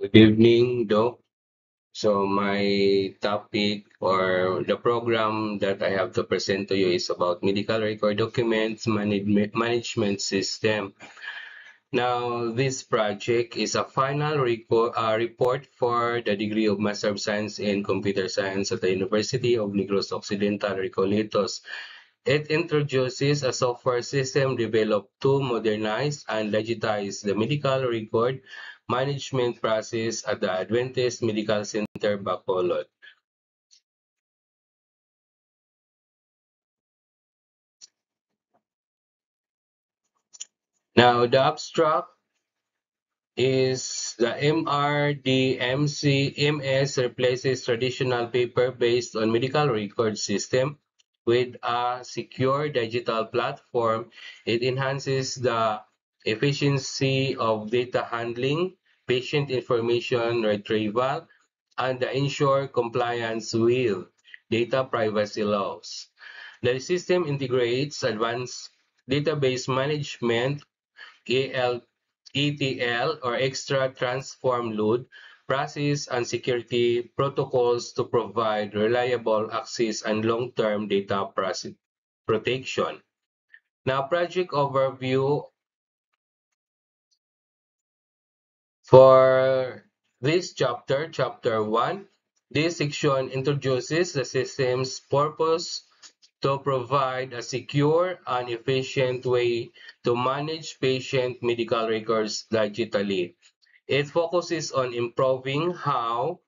Good evening, Doc. So my topic or the program that I have to present to you is about medical record documents management system. Now, this project is a final report for the degree of Master of Science in Computer Science at the University of Negros Occidental, Recoletos. It introduces a software system developed to modernize and digitize the medical record management process at the Adventist Medical Center, Bacolod. Now, the abstract is the MRDMC-MS replaces traditional paper-based on medical record system with a secure digital platform. It enhances the efficiency of data handling, patient information retrieval, and the ensure compliance with data privacy laws. The system integrates advanced database management ETL or extra transform load process and security protocols to provide reliable access and long-term data protection. Now, project overview for this chapter, chapter 1. This section introduces the system's purpose to provide a secure and efficient way to manage patient medical records digitally. It focuses on improving how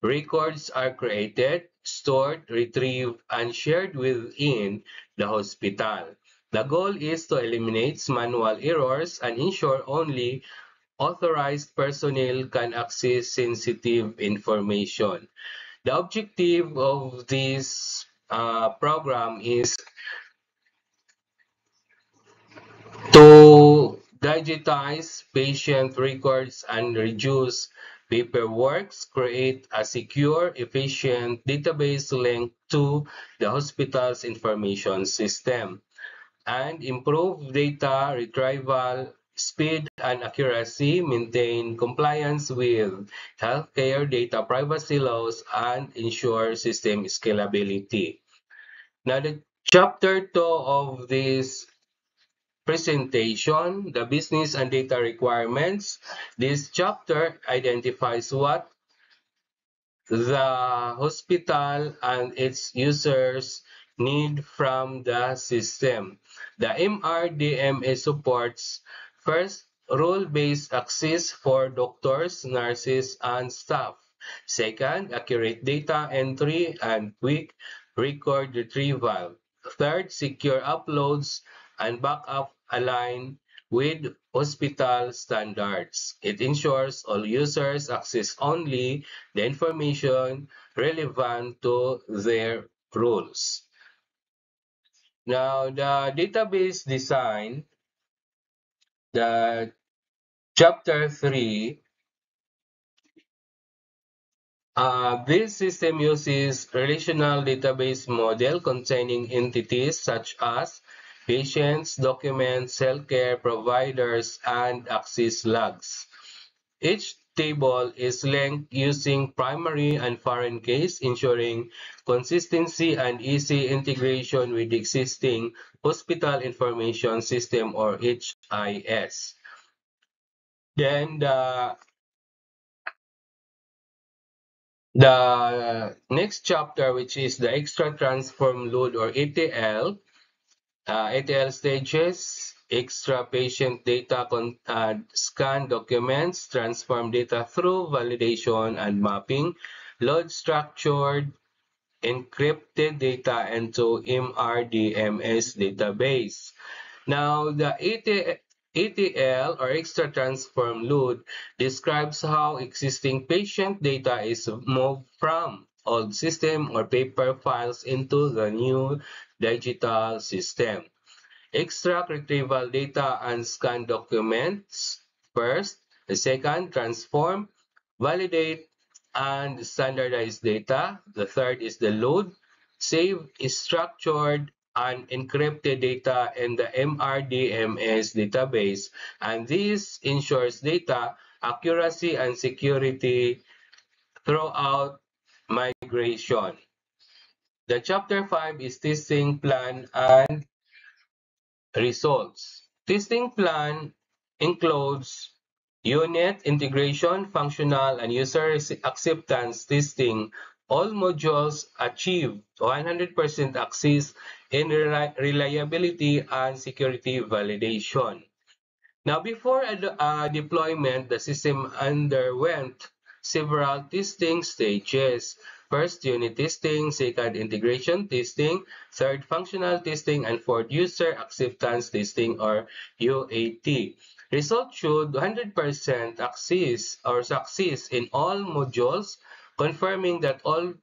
records are created, stored, retrieved, and shared within the hospital. The goal is to eliminate manual errors and ensure only authorized personnel can access sensitive information. The objective of this program is to digitize patient records and reduce paperwork, create a secure, efficient database linked to the hospital's information system, and improve data retrieval speed and accuracy, maintain compliance with healthcare data privacy laws, and ensure system scalability. Now, the chapter 2 of this presentation, the business and data requirements. This chapter identifies what the hospital and its users need from the system. The MRDMA supports first, role-based access for doctors, nurses, and staff. Second, accurate data entry and quick record retrieval. Third, secure uploads and backup align with hospital standards. It ensures all users access only the information relevant to their roles. Now, the database design, the chapter 3, this system uses relational database model containing entities such as patients, documents, healthcare providers, and access logs. Each table is linked using primary and foreign keys, ensuring consistency and easy integration with existing hospital information system or HIS. Then the next chapter, which is the extra transform load or ETL, ETL stages, extra patient data scan documents, transform data through validation and mapping, load structured encrypted data into MRDMS database. Now, the ETL or extra transform load describes how existing patient data is moved from old system or paper files into the new digital system. Extract retrieval data and scan documents first. The second, transform, validate, and standardize data. The third is the load, save structured and encrypted data in the MRDMS database. And this ensures data accuracy, and security throughout migration. The chapter 5 is testing plan and results. Testing plan includes unit integration, functional, and user acceptance testing. All modules achieve 100% access in reliability and security validation. Now, before deployment, the system underwent several testing stages. First, unit testing, second, integration testing, third, functional testing, and fourth, user acceptance testing or UAT. Results showed 100% access or success in all modules, confirming that all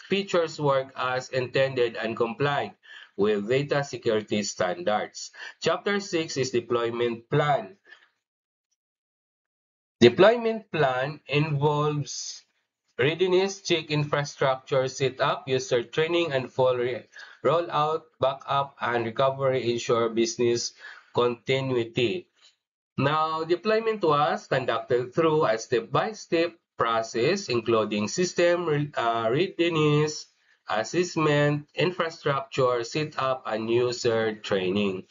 features work as intended and comply with data security standards. Chapter 6 is deployment plan. Deployment plan involves readiness check, infrastructure setup, user training, and full rollout, backup, and recovery ensure business continuity. Now, deployment was conducted through a step-by-step process including system readiness, assessment, infrastructure setup, and user training.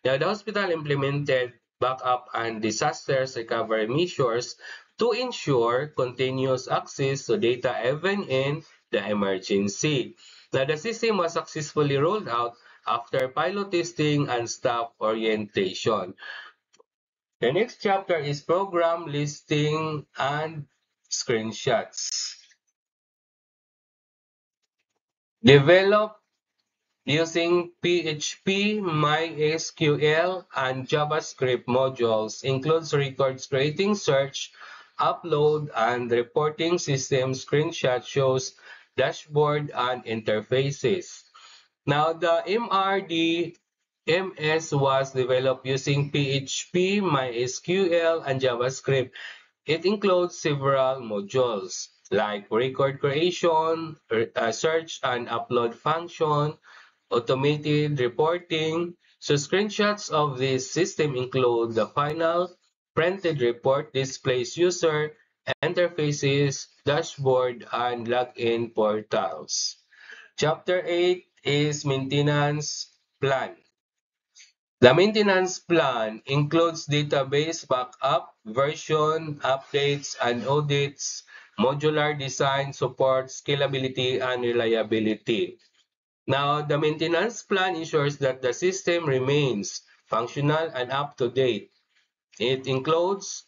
Now, the hospital implemented backup and disaster recovery measures to ensure continuous access to data even in the emergency. Now, the system was successfully rolled out after pilot testing and staff orientation. The next chapter is program listing and screenshots. Develop using PHP, MySQL, and JavaScript modules. Includes records creating, search, upload, and reporting system. Screenshot shows dashboard and interfaces. Now, the MRDMS was developed using PHP, MySQL, and JavaScript. It includes several modules like record creation, search and upload function, automated reporting. So screenshots of this system include the final printed report, displays user interfaces, dashboard, and login portals. Chapter 8 is maintenance plan. The maintenance plan includes database backup, version updates and audits, modular design, support, scalability, and reliability. Now, the maintenance plan ensures that the system remains functional and up to date. It includes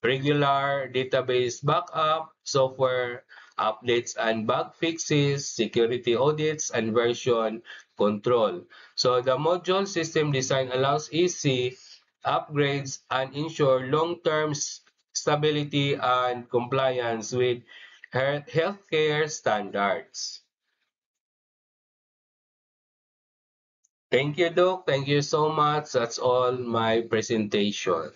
regular database backup, software updates and bug fixes, security audits, and version control. So the module system design allows easy upgrades and ensure long-term stability and compliance with healthcare standards. Thank you, Doc. Thank you so much. That's all my presentation.